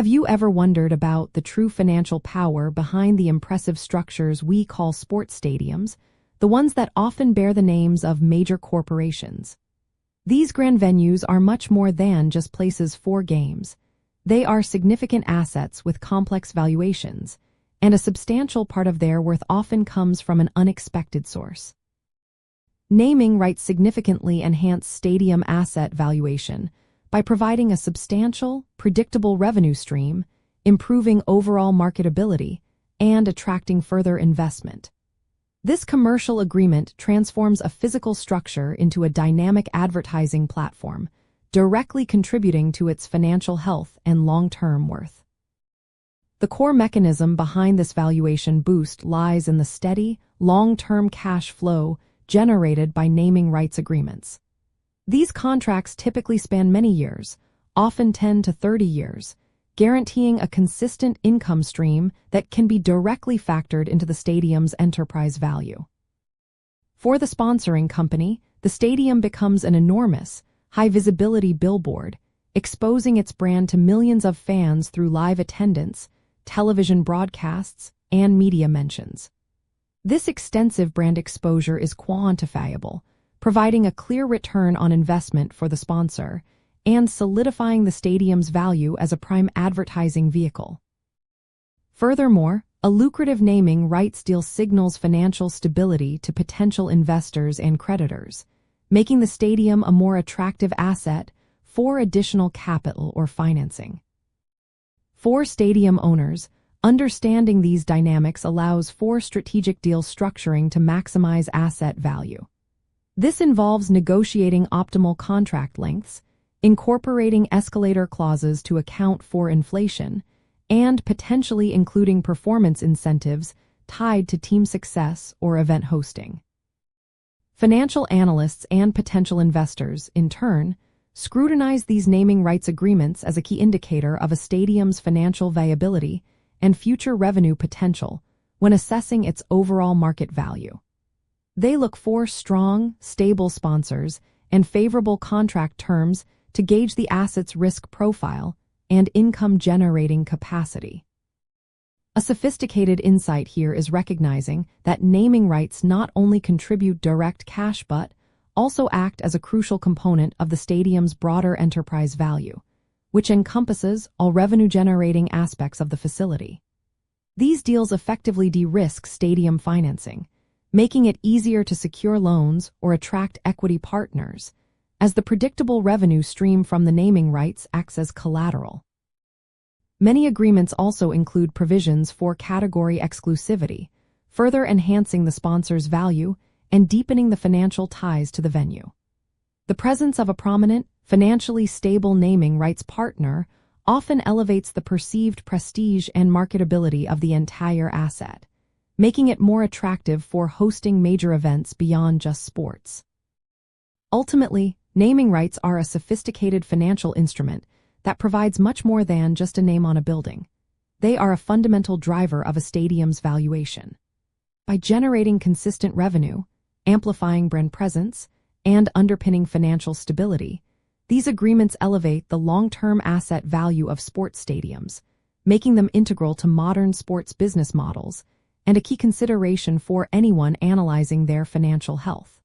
Have you ever wondered about the true financial power behind the impressive structures we call sports stadiums, the ones that often bear the names of major corporations? These grand venues are much more than just places for games. They are significant assets with complex valuations, and a substantial part of their worth often comes from an unexpected source. Naming rights significantly enhance stadium asset valuation by providing a substantial, predictable revenue stream, improving overall marketability, and attracting further investment. This commercial agreement transforms a physical structure into a dynamic advertising platform, directly contributing to its financial health and long-term worth. The core mechanism behind this valuation boost lies in the steady, long-term cash flow generated by naming rights agreements. These contracts typically span many years, often 10 to 30 years, guaranteeing a consistent income stream that can be directly factored into the stadium's enterprise value. For the sponsoring company, the stadium becomes an enormous, high-visibility billboard, exposing its brand to millions of fans through live attendance, television broadcasts, and media mentions. This extensive brand exposure is quantifiable, providing a clear return on investment for the sponsor and solidifying the stadium's value as a prime advertising vehicle. Furthermore, a lucrative naming rights deal signals financial stability to potential investors and creditors, making the stadium a more attractive asset for additional capital or financing. For stadium owners, understanding these dynamics allows for strategic deal structuring to maximize asset value. This involves negotiating optimal contract lengths, incorporating escalator clauses to account for inflation, and potentially including performance incentives tied to team success or event hosting. Financial analysts and potential investors, in turn, scrutinize these naming rights agreements as a key indicator of a stadium's financial viability and future revenue potential when assessing its overall market value. They look for strong, stable sponsors and favorable contract terms to gauge the asset's risk profile and income-generating capacity. A sophisticated insight here is recognizing that naming rights not only contribute direct cash but also act as a crucial component of the stadium's broader enterprise value, which encompasses all revenue-generating aspects of the facility. These deals effectively de-risk stadium financing, making it easier to secure loans or attract equity partners, as the predictable revenue stream from the naming rights acts as collateral. Many agreements also include provisions for category exclusivity, further enhancing the sponsor's value and deepening the financial ties to the venue. The presence of a prominent, financially stable naming rights partner often elevates the perceived prestige and marketability of the entire asset, making it more attractive for hosting major events beyond just sports. Ultimately, naming rights are a sophisticated financial instrument that provides much more than just a name on a building. They are a fundamental driver of a stadium's valuation. By generating consistent revenue, amplifying brand presence, and underpinning financial stability, these agreements elevate the long-term asset value of sports stadiums, making them integral to modern sports business models and a key consideration for anyone analyzing their financial health.